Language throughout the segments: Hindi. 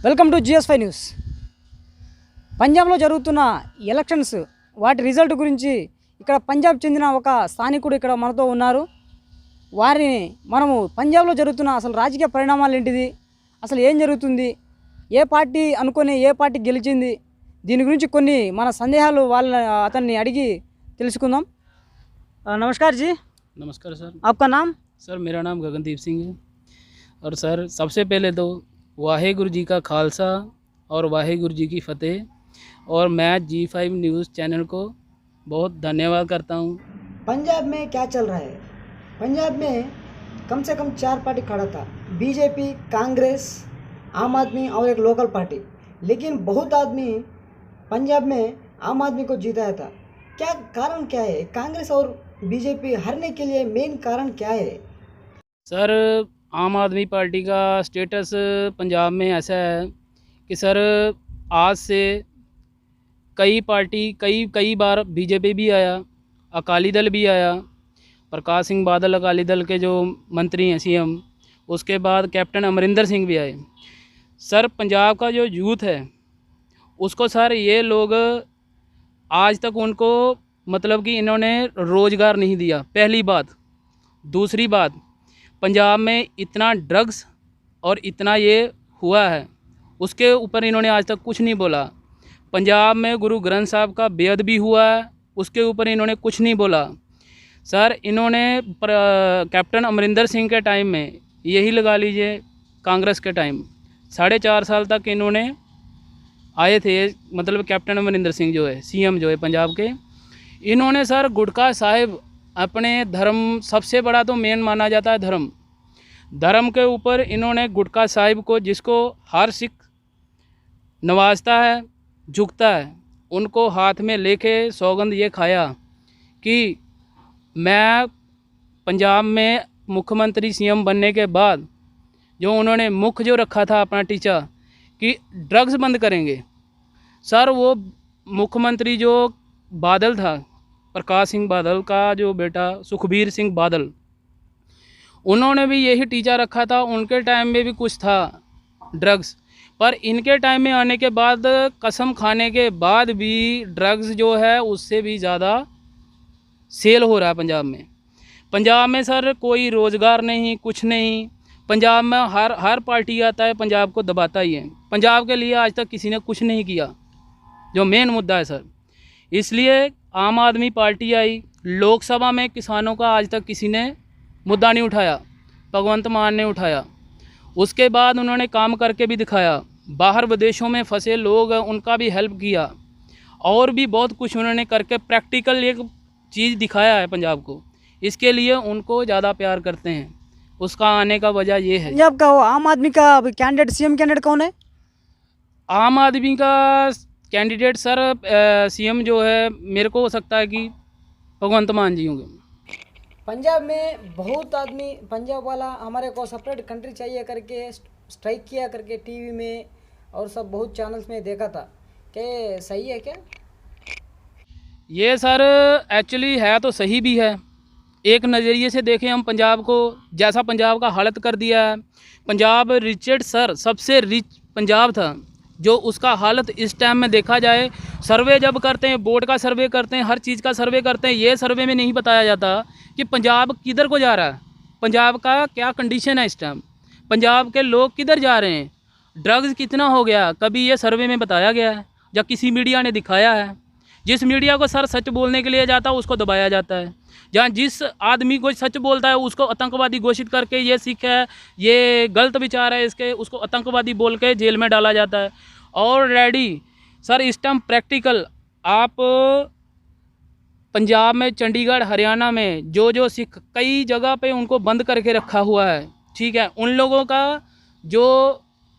Welcome to GS5 news. పంజాబ్లో జరుగుతున్న ఎలక్షన్స్ వాటి రిజల్ట్ గురించి ఇక్కడ పంజాబ్ చెందిన ఒక స్థానికుడు ఇక్కడ మనతో ఉన్నారు. వారిని మనము పంజాబ్లో జరుగుతున్న అసలు రాజకీయ పరిణామాలు ఏంటిది, అసలు ఏం జరుగుతుంది, ఏ పార్టీ అనుకొని ఏ పార్టీ గెలిచింది, దీని గురించి కొన్ని మన సందేహాలు అతన్ని అడిగి తెలుసుకుందాం. नमस्कार जी. नमस्कार सर. आपका नाम? सर मेरा नाम गगनदीप सिंह है. और सर सबसे पहले तो वाहेगुरु जी का खालसा और वाहेगुरु जी की फतेह. और मैं G5 न्यूज़ चैनल को बहुत धन्यवाद करता हूँ. पंजाब में क्या चल रहा है? पंजाब में कम से कम 4 पार्टी खड़ा था, बीजेपी, कांग्रेस, आम आदमी और एक लोकल पार्टी. लेकिन बहुत आदमी पंजाब में आम आदमी को जीताया था. क्या कारण क्या है? कांग्रेस और बीजेपी हारने के लिए मेन कारण क्या है? सर आम आदमी पार्टी का स्टेटस पंजाब में ऐसा है कि सर आज से कई बार बीजेपी भी आया, अकाली दल भी आया, प्रकाश सिंह बादल अकाली दल के जो मंत्री हैं CM, उसके बाद कैप्टन अमरिंदर सिंह भी आए. सर पंजाब का जो यूथ है उसको सर ये लोग आज तक उनको मतलब कि इन्होंने रोज़गार नहीं दिया, पहली बात. दूसरी बात, पंजाब में इतना ड्रग्स और इतना ये हुआ है उसके ऊपर इन्होंने आज तक कुछ नहीं बोला. पंजाब में गुरु ग्रंथ साहब का बेअदबी भी हुआ है, उसके ऊपर इन्होंने कुछ नहीं बोला. सर इन्होंने कैप्टन अमरिंदर सिंह के टाइम में यही लगा लीजिए कांग्रेस के टाइम 4.5 साल तक इन्होंने आए थे, मतलब कैप्टन अमरिंदर सिंह जो है CM जो है पंजाब के, इन्होंने सर गुटखा साहिब अपने धर्म, सबसे बड़ा तो मेन माना जाता है धर्म के ऊपर इन्होंने गुटखा साहिब को, जिसको हर सिख नवाजता है, झुकता है, उनको हाथ में लेके सौगंध ये खाया कि मैं पंजाब में मुख्यमंत्री CM बनने के बाद जो उन्होंने मुख्य जो रखा था अपना टीचा कि ड्रग्स बंद करेंगे. सर वो मुख्यमंत्री जो बादल था, प्रकाश सिंह बादल का जो बेटा सुखबीर सिंह बादल, उन्होंने भी यही टीचा रखा था. उनके टाइम में भी कुछ था ड्रग्स, पर इनके टाइम में आने के बाद कसम खाने के बाद भी ड्रग्स जो है उससे भी ज़्यादा सेल हो रहा है पंजाब में. पंजाब में सर कोई रोज़गार नहीं, कुछ नहीं. पंजाब में हर पार्टी आता है पंजाब को दबाता ही है. पंजाब के लिए आज तक किसी ने कुछ नहीं किया, जो मेन मुद्दा है सर. इसलिए आम आदमी पार्टी आई, लोकसभा में किसानों का आज तक किसी ने मुद्दा नहीं उठाया, भगवंत मान ने उठाया. उसके बाद उन्होंने काम करके भी दिखाया, बाहर विदेशों में फंसे लोग उनका भी हेल्प किया, और भी बहुत कुछ उन्होंने करके प्रैक्टिकल एक चीज़ दिखाया है पंजाब को. इसके लिए उनको ज़्यादा प्यार करते हैं. उसका आने का वजह ये है. पंजाब का आम आदमी का कैंडिडेट, CM कैंडिडेट कौन है? आम आदमी का कैंडिडेट सर CM जो है मेरे को हो सकता है कि भगवंत मान जी होंगे. पंजाब में बहुत आदमी पंजाब वाला हमारे को सेपरेट कंट्री चाहिए करके स्ट्राइक किया करके टीवी में और सब बहुत चैनल्स में देखा था. क्या सही है क्या? ये सर एक्चुअली है तो सही भी है. एक नज़रिए से देखें हम पंजाब को, जैसा पंजाब का हालत कर दिया है. पंजाब रिचेड सर सबसे रिच पंजाब था, जो उसका हालत इस टाइम में देखा जाए, सर्वे जब करते हैं, बोर्ड का सर्वे करते हैं, हर चीज़ का सर्वे करते हैं, ये सर्वे में नहीं बताया जाता कि पंजाब किधर को जा रहा है, पंजाब का क्या कंडीशन है इस टाइम, पंजाब के लोग किधर जा रहे हैं, ड्रग्स कितना हो गया, कभी ये सर्वे में बताया गया है या किसी मीडिया ने दिखाया है? जिस मीडिया को सर सच बोलने के लिए जाता है उसको दबाया जाता है. जहाँ जिस आदमी को सच बोलता है उसको आतंकवादी घोषित करके, ये सिख है, ये गलत विचार है इसके, उसको आतंकवादी बोल के जेल में डाला जाता है. और रेडी सर इस टाइम प्रैक्टिकल आप पंजाब में, चंडीगढ़, हरियाणा में जो सिख कई जगह पे उनको बंद करके रखा हुआ है, ठीक है. उन लोगों का जो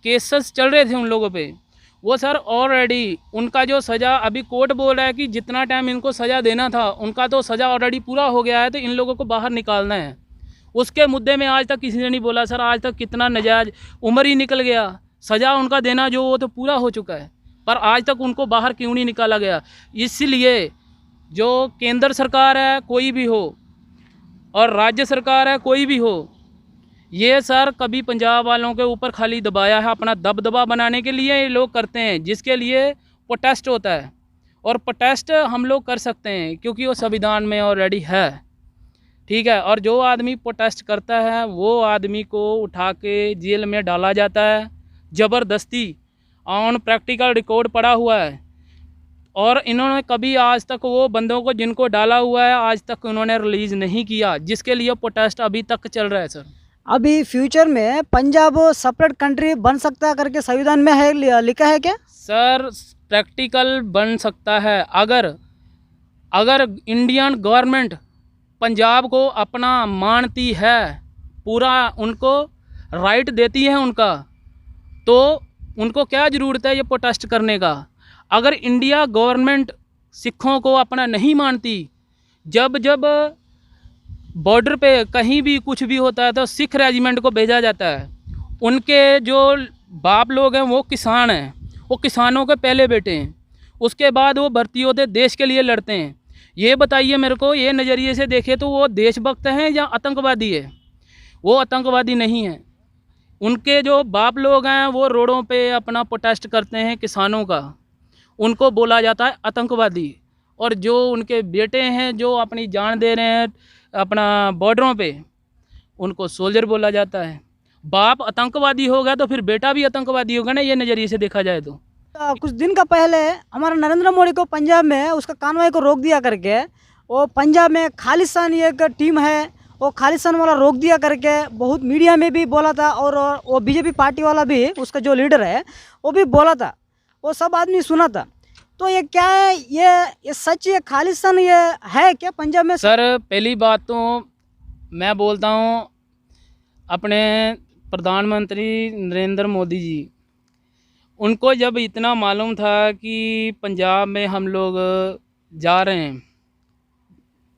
केसेस चल रहे थे उन लोगों पे, वो सर ऑलरेडी उनका जो सज़ा, अभी कोर्ट बोल रहा है कि जितना टाइम इनको सज़ा देना था उनका तो सज़ा ऑलरेडी पूरा हो गया है, तो इन लोगों को बाहर निकालना है. उसके मुद्दे में आज तक किसी ने नहीं बोला. सर आज तक कितना नजायज़ उम्र ही निकल गया, सज़ा उनका देना जो वो तो पूरा हो चुका है, पर आज तक उनको बाहर क्यों नहीं निकाला गया? इसलिए जो केंद्र सरकार है कोई भी हो और राज्य सरकार है कोई भी हो, ये सर कभी पंजाब वालों के ऊपर खाली दबाया है, अपना दबदबा बनाने के लिए ये लोग करते हैं, जिसके लिए प्रोटेस्ट होता है। और प्रोटेस्ट हम लोग कर सकते हैं क्योंकि वो संविधान में ऑलरेडी है, ठीक है। और जो आदमी प्रोटेस्ट करता है वो आदमी को उठा के जेल में डाला जाता है ज़बरदस्ती। ऑन प्रैक्टिकल रिकॉर्ड पड़ा हुआ है। और इन्होंने कभी आज तक वो बंदों को जिनको डाला हुआ है आज तक उन्होंने रिलीज़ नहीं किया, जिसके लिए प्रोटेस्ट अभी तक चल रहा है सर। अभी फ्यूचर में पंजाब सेपरेट कंट्री बन सकता है करके संविधान में है, लिखा है क्या? सर प्रैक्टिकल बन सकता है अगर इंडियन गवर्नमेंट पंजाब को अपना मानती है, पूरा उनको राइट देती है उनका, तो उनको क्या ज़रूरत है ये प्रोटेस्ट करने का। अगर इंडिया गवर्नमेंट सिखों को अपना नहीं मानती, जब बॉर्डर पे कहीं भी कुछ भी होता है तो सिख रेजिमेंट को भेजा जाता है। उनके जो बाप लोग हैं वो किसान हैं, वो किसानों के पहले बेटे हैं, उसके बाद वो भर्ती होते देश के लिए लड़ते हैं। ये बताइए मेरे को, ये नज़रिए से देखे तो वो देशभक्त हैं या आतंकवादी है? वो आतंकवादी नहीं है। उनके जो बाप लोग हैं वो रोडों पे अपना प्रोटेस्ट करते हैं किसानों का, उनको बोला जाता है आतंकवादी। और जो उनके बेटे हैं जो अपनी जान दे रहे हैं अपना बॉर्डरों पे, उनको सोल्जर बोला जाता है। बाप आतंकवादी होगा तो फिर बेटा भी आतंकवादी होगा ना, ये नज़रिए से देखा जाए तो। कुछ दिन का पहले हमारा नरेंद्र मोदी को पंजाब में उसका कानवाई को रोक दिया करके, वो पंजाब में खालिस्तान एक टीम है वो खालिस्तान वाला रोक दिया करके बहुत मीडिया में भी बोला था। और वो बीजेपी पार्टी वाला भी, उसका जो लीडर है वो भी बोला था, वो सब आदमी सुना था। तो ये क्या है, ये सच, ये खालिस्तान ये है क्या पंजाब में? सर पहली बात तो मैं बोलता हूँ अपने प्रधानमंत्री नरेंद्र मोदी जी, उनको जब इतना मालूम था कि पंजाब में हम लोग जा रहे हैं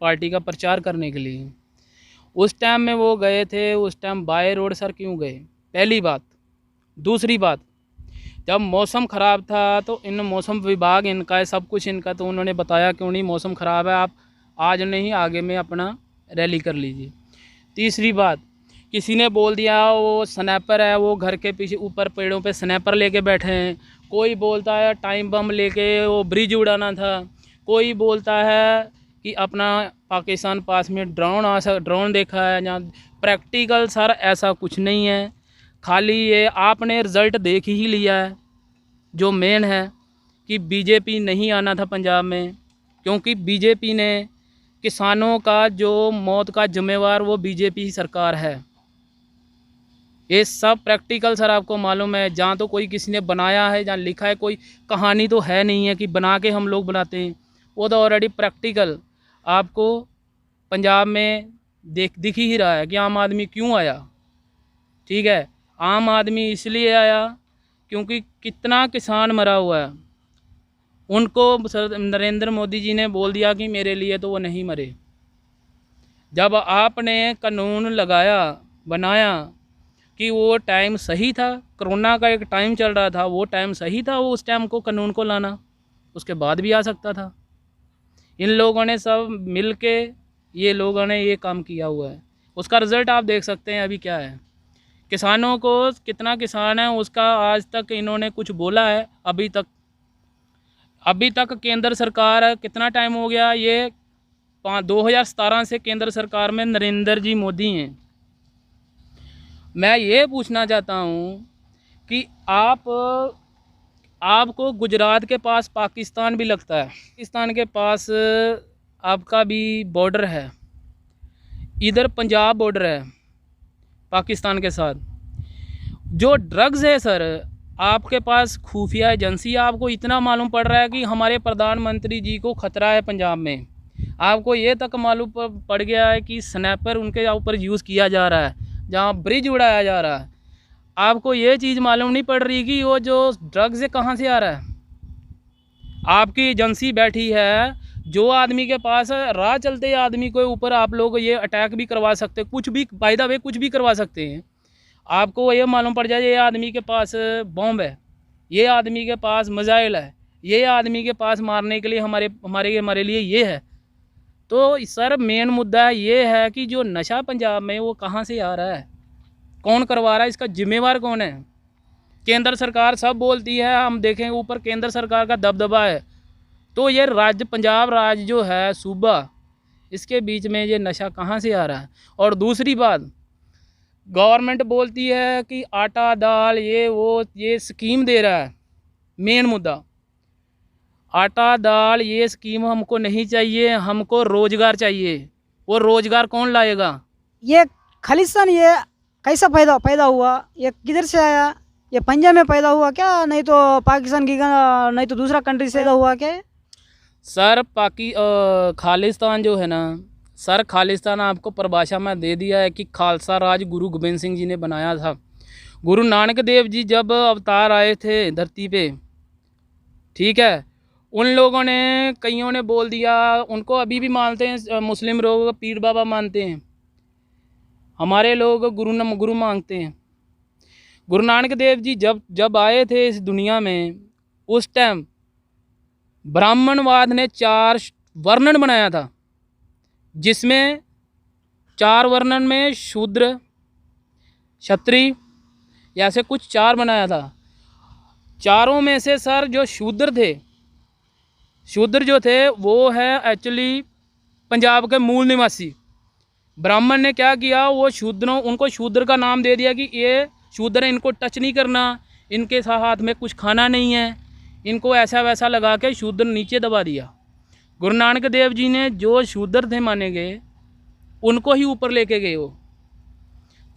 पार्टी का प्रचार करने के लिए, उस टाइम में वो गए थे। उस टाइम बाय रोड सर क्यों गए, पहली बात। दूसरी बात, जब मौसम ख़राब था तो इन मौसम विभाग इनका है, सब कुछ इनका, तो उन्होंने बताया क्यों नहीं मौसम ख़राब है, आप आज नहीं आगे में अपना रैली कर लीजिए। तीसरी बात, किसी ने बोल दिया वो स्नैपर है, वो घर के पीछे ऊपर पेड़ों पे स्नैपर लेके बैठे हैं। कोई बोलता है टाइम बम लेके वो ब्रिज उड़ाना था। कोई बोलता है कि अपना पाकिस्तान पास में ड्रोन देखा है। जहाँ प्रैक्टिकल सर ऐसा कुछ नहीं है, खाली ये आपने रिज़ल्ट देख ही लिया है। जो मेन है कि बीजेपी नहीं आना था पंजाब में, क्योंकि बीजेपी ने किसानों का जो मौत का जिम्मेवार वो बीजेपी ही सरकार है। ये सब प्रैक्टिकल सर आपको मालूम है। जहाँ तो कोई किसी ने बनाया है, जहाँ लिखा है, कोई कहानी तो है नहीं है कि बना के हम लोग बनाते हैं, वो तो ऑलरेडी प्रैक्टिकल आपको पंजाब में दिख ही रहा है कि आम आदमी क्यों आया। ठीक है, आम आदमी इसलिए आया क्योंकि कितना किसान मरा हुआ है। उनको नरेंद्र मोदी जी ने बोल दिया कि मेरे लिए तो वो नहीं मरे। जब आपने कानून बनाया कि वो टाइम सही था, कोरोना का एक टाइम चल रहा था, वो टाइम सही था, वो उस टाइम को कानून को लाना, उसके बाद भी आ सकता था। इन लोगों ने सब मिल के ये लोगों ने ये काम किया हुआ है। उसका रिज़ल्ट आप देख सकते हैं अभी क्या है। किसानों को, कितना किसान है उसका आज तक इन्होंने कुछ बोला है? अभी तक केंद्र सरकार, कितना टाइम हो गया, ये 2017 से केंद्र सरकार में नरेंद्र जी मोदी हैं। मैं ये पूछना चाहता हूँ कि आपको गुजरात के पास पाकिस्तान भी लगता है, पाकिस्तान के पास आपका भी बॉर्डर है, इधर पंजाब बॉर्डर है पाकिस्तान के साथ। जो ड्रग्स है सर, आपके पास खुफिया एजेंसी, आपको इतना मालूम पड़ रहा है कि हमारे प्रधानमंत्री जी को खतरा है पंजाब में। आपको ये तक मालूम पड़ गया है कि स्नैपर उनके ऊपर यूज़ किया जा रहा है, जहाँ ब्रिज उड़ाया जा रहा है। आपको ये चीज़ मालूम नहीं पड़ रही कि वो जो ड्रग्स है कहाँ से आ रहा है। आपकी एजेंसी बैठी है, जो आदमी के पास राह चलते आदमी के ऊपर आप लोग ये अटैक भी करवा सकते, कुछ भी बाय द वे कुछ भी करवा सकते हैं। आपको ये मालूम पड़ जाए ये आदमी के पास बॉम्ब है, ये आदमी के पास मिसाइल है, ये आदमी के पास मारने के लिए हमारे लिए ये है। तो सर मेन मुद्दा ये है कि जो नशा पंजाब में वो कहाँ से आ रहा है। कौन करवा रहा है, इसका जिम्मेवार कौन है? केंद्र सरकार सब बोलती है, हम देखें ऊपर केंद्र सरकार का दबदबा है, तो ये राज्य पंजाब राज्य जो है सूबा, इसके बीच में ये नशा कहाँ से आ रहा है? और दूसरी बात, गवर्नमेंट बोलती है कि आटा दाल ये वो ये स्कीम दे रहा है। मेन मुद्दा आटा दाल ये स्कीम हमको नहीं चाहिए, हमको रोजगार चाहिए। वो रोजगार कौन लाएगा? ये खालिस्तान ये कैसा पैदा पैदा हुआ? ये किधर से आया? ये पंजाब में पैदा हुआ क्या? नहीं तो पाकिस्तान की नहीं तो दूसरा कंट्री से पैदा हुआ क्या? सर खालिस्तान जो है ना सर, खालिस्तान आपको परिभाषा में दे दिया है कि खालसा राज गुरु गोबिंद सिंह जी ने बनाया था। गुरु नानक देव जी जब अवतार आए थे धरती पे, ठीक है, उन लोगों ने कईयों ने बोल दिया, उनको अभी भी मानते हैं मुस्लिम लोग, पीर बाबा मानते हैं, हमारे लोग गुरु मांगते हैं। गुरु नानक देव जी जब आए थे इस दुनिया में, उस टाइम ब्राह्मणवाद ने 4 वर्णन बनाया था, जिसमें 4 वर्णन में शूद्र क्षत्रिय ऐसे कुछ 4 बनाया था। चारों में से सर जो शूद्र जो थे वो है एक्चुअली पंजाब के मूल निवासी। ब्राह्मण ने क्या किया, वो उनको शूद्र का नाम दे दिया कि ये शूद्र है, इनको टच नहीं करना, इनके हाथ में कुछ खाना नहीं है, इनको ऐसा वैसा लगा के शूद्र नीचे दबा दिया। गुरु नानक देव जी ने जो शूद्र थे माने गए, उनको ही ऊपर लेके गए वो।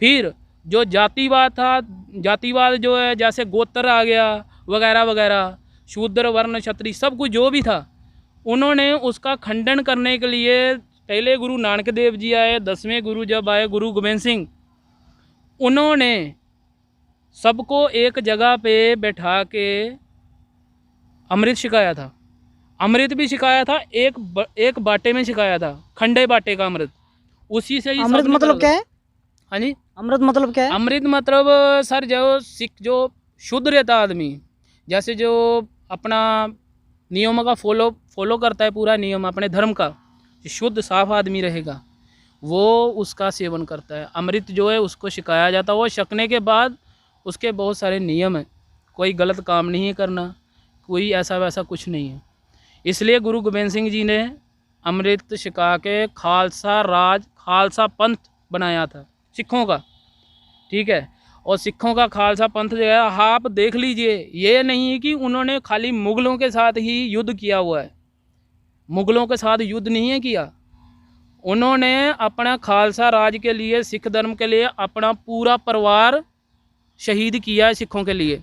फिर जो जातिवाद था, जातिवाद जो है जैसे गोत्र आ गया वगैरह वगैरह, शूद्र वर्ण क्षत्रिय सब कुछ जो भी था, उन्होंने उसका खंडन करने के लिए पहले गुरु नानक देव जी आए, 10वें गुरु जब आए गुरु गोबिंद सिंह, उन्होंने सबको एक जगह पे बैठा के अमृत सिखाया था। अमृत भी सिखाया था, एक बाटे में सिखाया था, खंडे बाटे का अमृत। उसी से ही अमृत मतलब क्या है? हाँ जी, अमृत मतलब क्या है? अमृत मतलब सर जो शुद्ध रहता आदमी, जैसे जो अपना नियमों का फॉलो करता है, पूरा नियम अपने धर्म का, शुद्ध साफ आदमी रहेगा, वो उसका सेवन करता है। अमृत जो है उसको सिखाया जाता है। वो छकने के बाद उसके बहुत सारे नियम हैं, कोई गलत काम नहीं है करना, कोई ऐसा वैसा कुछ नहीं है। इसलिए गुरु गोबिंद सिंह जी ने अमृत सिखा के खालसा राज, खालसा पंथ बनाया था सिखों का, ठीक है। और सिखों का खालसा पंथ जो है, आप देख लीजिए, ये नहीं है कि उन्होंने खाली मुग़लों के साथ ही युद्ध किया हुआ है, मुग़लों के साथ युद्ध नहीं है किया, उन्होंने अपना खालसा राज के लिए, सिख धर्म के लिए अपना पूरा परिवार शहीद किया है सिखों के लिए।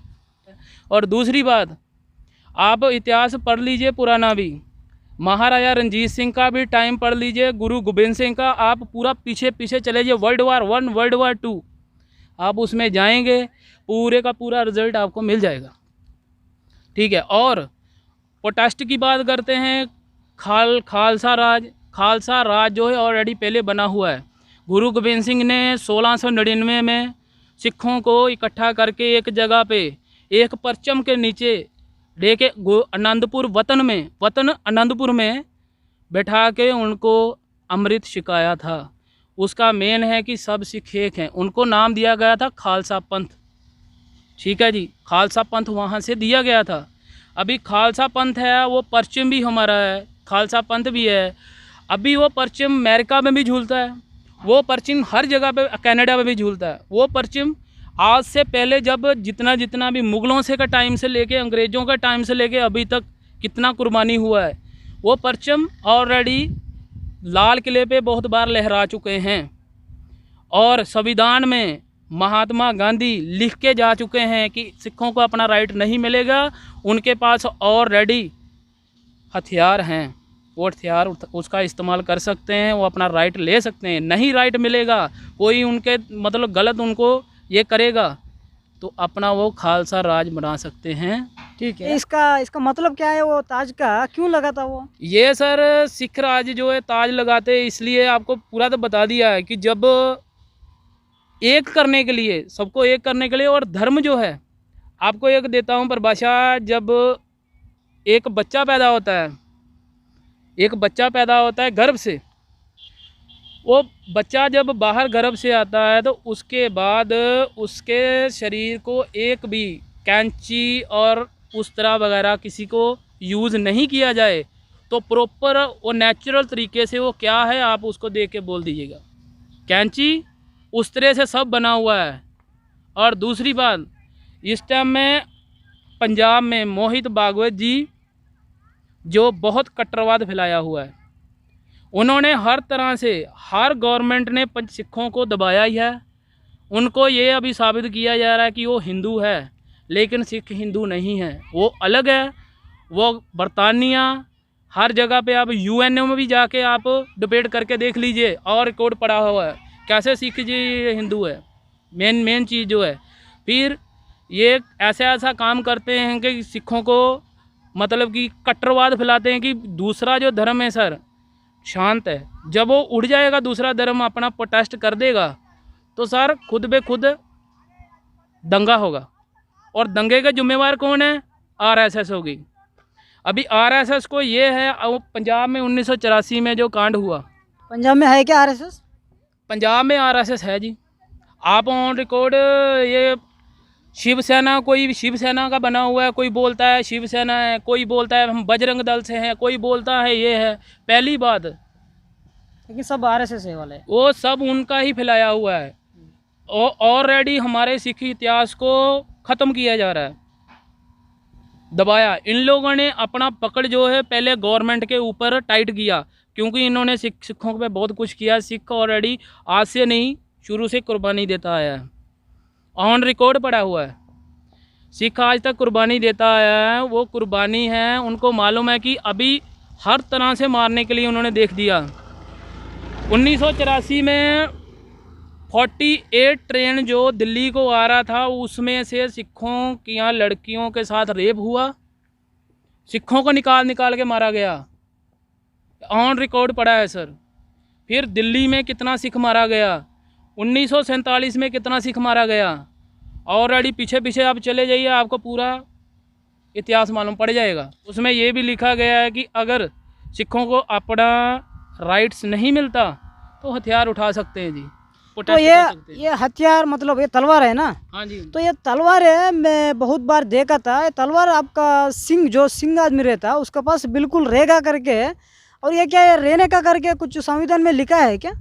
और दूसरी बात, आप इतिहास पढ़ लीजिए पुराना भी, महाराजा रंजीत सिंह का भी टाइम पढ़ लीजिए, गुरु गोबिंद सिंह का, आप पूरा पीछे चले जाइए, World War I, World War II, आप उसमें जाएंगे, पूरे का पूरा रिजल्ट आपको मिल जाएगा, ठीक है। और प्रोटेस्ट की बात करते हैं, खालसा राज जो है ऑलरेडी पहले बना हुआ है। गुरु गोबिंद सिंह ने 1699 में सिखों को इकट्ठा करके एक जगह पे, एक परचम के नीचे लेके आनंदपुर वतन आनंदपुर में बैठा के उनको अमृत सिखाया था। उसका मेन है कि सब सिख एक हैं, उनको नाम दिया गया था खालसा पंथ, ठीक है जी, खालसा पंथ वहाँ से दिया गया था। अभी खालसा पंथ है, वो परचम भी हमारा है, खालसा पंथ भी है। अभी वो परचम अमेरिका में भी झूलता है, वो परचम हर जगह पे, कनाडा में भी झूलता है। वो परचम आज से पहले जब जितना भी मुग़लों से का टाइम से लेके, अंग्रेज़ों का टाइम से लेके अभी तक कितना कुर्बानी हुआ है, वो परचम ऑलरेडी लाल किले पे बहुत बार लहरा चुके हैं। और संविधान में महात्मा गांधी लिख के जा चुके हैं कि सिखों को अपना राइट नहीं मिलेगा, उनके पास ऑलरेडी हथियार हैं, वो हथियार उसका इस्तेमाल कर सकते हैं, वो अपना राइट ले सकते हैं। नहीं राइट मिलेगा, कोई उनके मतलब गलत उनको ये करेगा, तो अपना वो खालसा राज बना सकते हैं, ठीक है। इसका मतलब क्या है? वो ताज का क्यों लगा था वो? ये सर सिख राज जो है ताज लगाते इसलिए, आपको पूरा तो बता दिया है कि जब एक करने के लिए, सबको एक करने के लिए, और धर्म जो है, आपको एक देता हूँ परिभाषा, जब एक बच्चा पैदा होता है, गर्भ से, वो बच्चा जब बाहर गर्भ से आता है तो उसके बाद उसके शरीर को एक भी कैंची और उस तरह वगैरह किसी को यूज़ नहीं किया जाए तो प्रॉपर और नेचुरल तरीके से वो क्या है आप उसको देख के बोल दीजिएगा। कैंची उस तरह से सब बना हुआ है। और दूसरी बात, इस टाइम में पंजाब में मोहित भागवत जी जो बहुत कट्टरवाद फैलाया हुआ है, उन्होंने हर तरह से हर गवर्नमेंट ने पंच सिखों को दबाया ही है। उनको ये अभी साबित किया जा रहा है कि वो हिंदू है, लेकिन सिख हिंदू नहीं है, वो अलग है। वो बरतानिया हर जगह पे आप यूएनओ में भी जाके आप डिबेट करके देख लीजिए और रिकॉर्ड पड़ा हुआ है कैसे सिख जी हिंदू है। मेन चीज़ जो है, फिर ये ऐसा काम करते हैं कि सिखों को मतलब कि कट्टरवाद फैलाते हैं कि दूसरा जो धर्म है सर शांत है, जब वो उड़ जाएगा दूसरा धर्म अपना प्रोटेस्ट कर देगा तो सर खुद बे खुद दंगा होगा। और दंगे के जिम्मेवार कौन है? आरएसएस होगी। अभी आरएसएस को ये है, अब पंजाब में 1984 में जो कांड हुआ, पंजाब में है क्या आरएसएस? पंजाब में आरएसएस है जी। आप ऑन रिकॉर्ड ये शिवसेना, कोई शिवसेना का बना हुआ है, कोई बोलता है शिवसेना है, कोई बोलता है हम बजरंग दल से हैं, कोई बोलता है ये है। पहली बात, लेकिन सब आरएसएस है वाले, वो सब उनका ही फैलाया हुआ है। ऑलरेडी हमारे सिख इतिहास को ख़त्म किया जा रहा है, दबाया। इन लोगों ने अपना पकड़ जो है पहले गवर्नमेंट के ऊपर टाइट किया, क्योंकि इन्होंने सिखों पे बहुत कुछ किया। सिख ऑलरेडी आज से नहीं, शुरू से कुर्बानी देता आया है, ऑन रिकॉर्ड पड़ा हुआ है। सिख आज तक कुर्बानी देता आया है, वो कुर्बानी है। उनको मालूम है कि अभी हर तरह से मारने के लिए उन्होंने देख दिया। 1984 में 48 ट्रेन जो दिल्ली को आ रहा था, उसमें से सिखों की यहाँ लड़कियों के साथ रेप हुआ, सिखों को निकाल के मारा गया, ऑन रिकॉर्ड पड़ा है सर। फिर दिल्ली में कितना सिख मारा गया, 1947 में कितना सिख मारा गया। ऑलरेडी पीछे आप चले जाइए, आपको पूरा इतिहास मालूम पड़ जाएगा। उसमें ये भी लिखा गया है कि अगर सिखों को अपना राइट्स नहीं मिलता तो हथियार उठा सकते हैं जी। तो ये हथियार मतलब ये तलवार है ना? हाँ जी। तो ये तलवार है, मैं बहुत बार देखा था, ये तलवार आपका सिंह आदमी रहता है उसके पास बिल्कुल रहेगा करके, और ये क्या है रहने का करके कुछ संविधान में लिखा है क्या?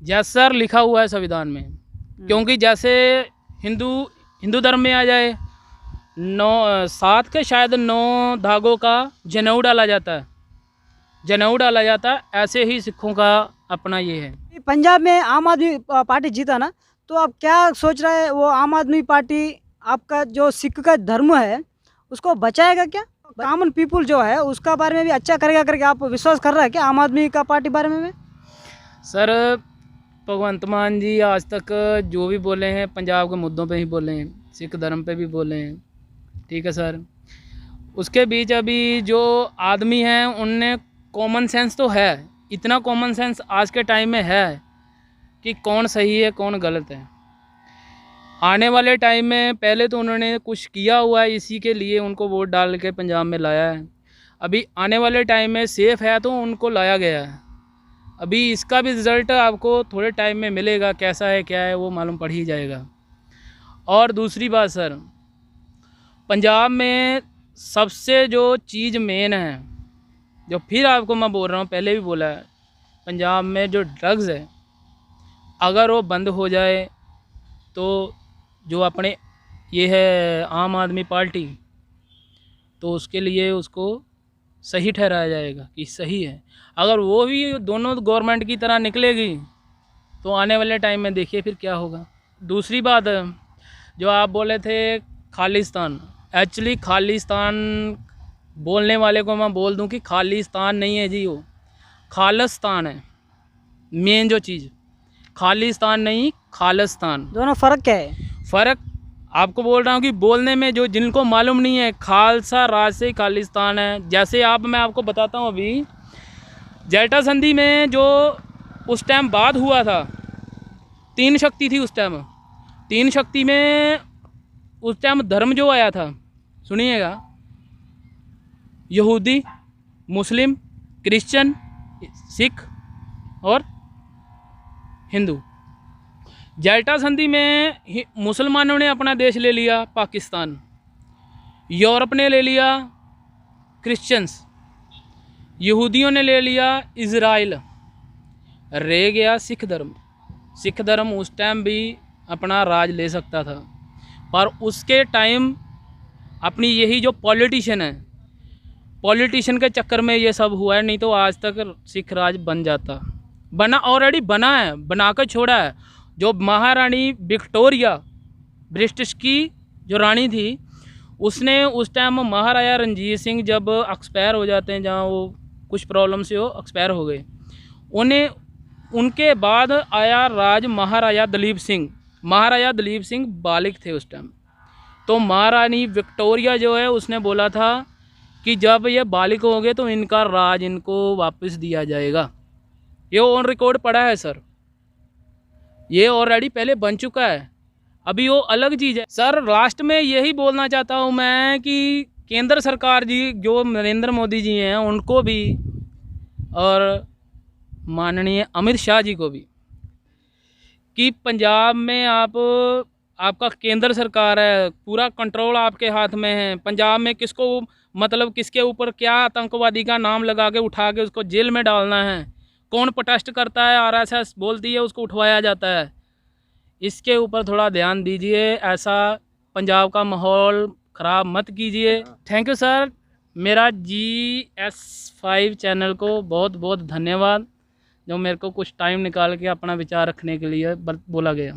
जैसे सर लिखा हुआ है संविधान में, क्योंकि जैसे हिंदू धर्म में आ जाए 7 के शायद 9 धागों का जनेऊ डाला जाता है, ऐसे ही सिखों का अपना ये है। पंजाब में आम आदमी पार्टी जीता ना, तो आप क्या सोच रहे हैं, वो आम आदमी पार्टी आपका जो सिख का धर्म है उसको बचाएगा क्या? कॉमन पीपुल जो है उसका बारे में भी अच्छा करेगा करके आप विश्वास कर रहा है क्या आम आदमी का पार्टी बारे में? सर भगवंत मान जी आज तक जो भी बोले हैं पंजाब के मुद्दों पे ही बोले हैं, सिख धर्म पे भी बोले हैं, ठीक है सर। उसके बीच अभी जो आदमी हैं उनने कॉमन सेंस तो है, इतना कॉमन सेंस आज के टाइम में है कि कौन सही है कौन गलत है। आने वाले टाइम में पहले तो उन्होंने कुछ किया हुआ है, इसी के लिए उनको वोट डाल के पंजाब में लाया है। अभी आने वाले टाइम में सेफ़ है तो उनको लाया गया है। अभी इसका भी रिज़ल्ट आपको थोड़े टाइम में मिलेगा, कैसा है क्या है वो मालूम पड़ ही जाएगा। और दूसरी बात सर, पंजाब में सबसे जो चीज़ मेन है, जो फिर आपको मैं बोल रहा हूँ, पहले भी बोला है, पंजाब में जो ड्रग्स है अगर वो बंद हो जाए तो जो अपने ये है आम आदमी पार्टी, तो उसके लिए उसको सही ठहराया जाएगा कि सही है। अगर वो भी दोनों गवर्नमेंट की तरह निकलेगी तो आने वाले टाइम में देखिए फिर क्या होगा। दूसरी बात जो आप बोले थे खालिस्तान, एक्चुअली खालिस्तान बोलने वाले को मैं बोल दूं कि खालिस्तान नहीं है जी, वो खालिस्तान है। मेन जो चीज़ खालिस्तान नहीं खालिस्तान, दोनों फ़र्क क्या है? फ़र्क आपको बोल रहा हूँ कि बोलने में जो जिनको मालूम नहीं है, खालसा राज से खालिस्तान है। जैसे मैं आपको बताता हूँ, अभी जेल्टा संधि में जो उस टाइम बाद हुआ था, 3 शक्ति थी उस टाइम। 3 शक्ति में उस टाइम धर्म जो आया था, सुनिएगा, यहूदी, मुस्लिम, क्रिश्चियन, सिख और हिंदू। जाल्टा संधि में मुसलमानों ने अपना देश ले लिया पाकिस्तान, यूरोप ने ले लिया क्रिश्चियंस, यहूदियों ने ले लिया इज़राइल, रह गया सिख धर्म। सिख धर्म उस टाइम भी अपना राज ले सकता था, पर उसके टाइम अपनी यही जो पॉलिटिशियन है, पॉलिटिशियन के चक्कर में ये सब हुआ है, नहीं तो आज तक सिख राज बन जाता। बना, ऑलरेडी बना है, बना कर छोड़ा है। जो महारानी विक्टोरिया ब्रिटिश की जो रानी थी, उसने उस टाइम महाराजा रणजीत सिंह जब एक्सपायर हो जाते हैं, जहाँ वो कुछ प्रॉब्लम से वो एक्सपायर हो गए, उन्हें उनके बाद आया राज महाराजा दलीप सिंह। महाराजा दलीप सिंह बालिग थे उस टाइम, तो महारानी विक्टोरिया जो है उसने बोला था कि जब ये बालिग हो गए तो इनका राज इनको वापस दिया जाएगा। ये ऑन रिकॉर्ड पड़ा है सर, ये ऑलरेडी पहले बन चुका है, अभी वो अलग चीज़ है। सर लास्ट में यही बोलना चाहता हूँ मैं कि केंद्र सरकार जी जो नरेंद्र मोदी जी हैं उनको भी, और माननीय अमित शाह जी को भी, कि पंजाब में आपका केंद्र सरकार है, पूरा कंट्रोल आपके हाथ में है। पंजाब में किसको, मतलब किसके ऊपर क्या आतंकवादी का नाम लगा के उठा के उसको जेल में डालना है, कौन प्रोटेस्ट करता है आरएसएस बोलती है उसको उठवाया जाता है। इसके ऊपर थोड़ा ध्यान दीजिए, ऐसा पंजाब का माहौल ख़राब मत कीजिए। Thank you sir. मेरा GS5 चैनल को बहुत बहुत धन्यवाद, जो मेरे को कुछ टाइम निकाल के अपना विचार रखने के लिए बोला गया।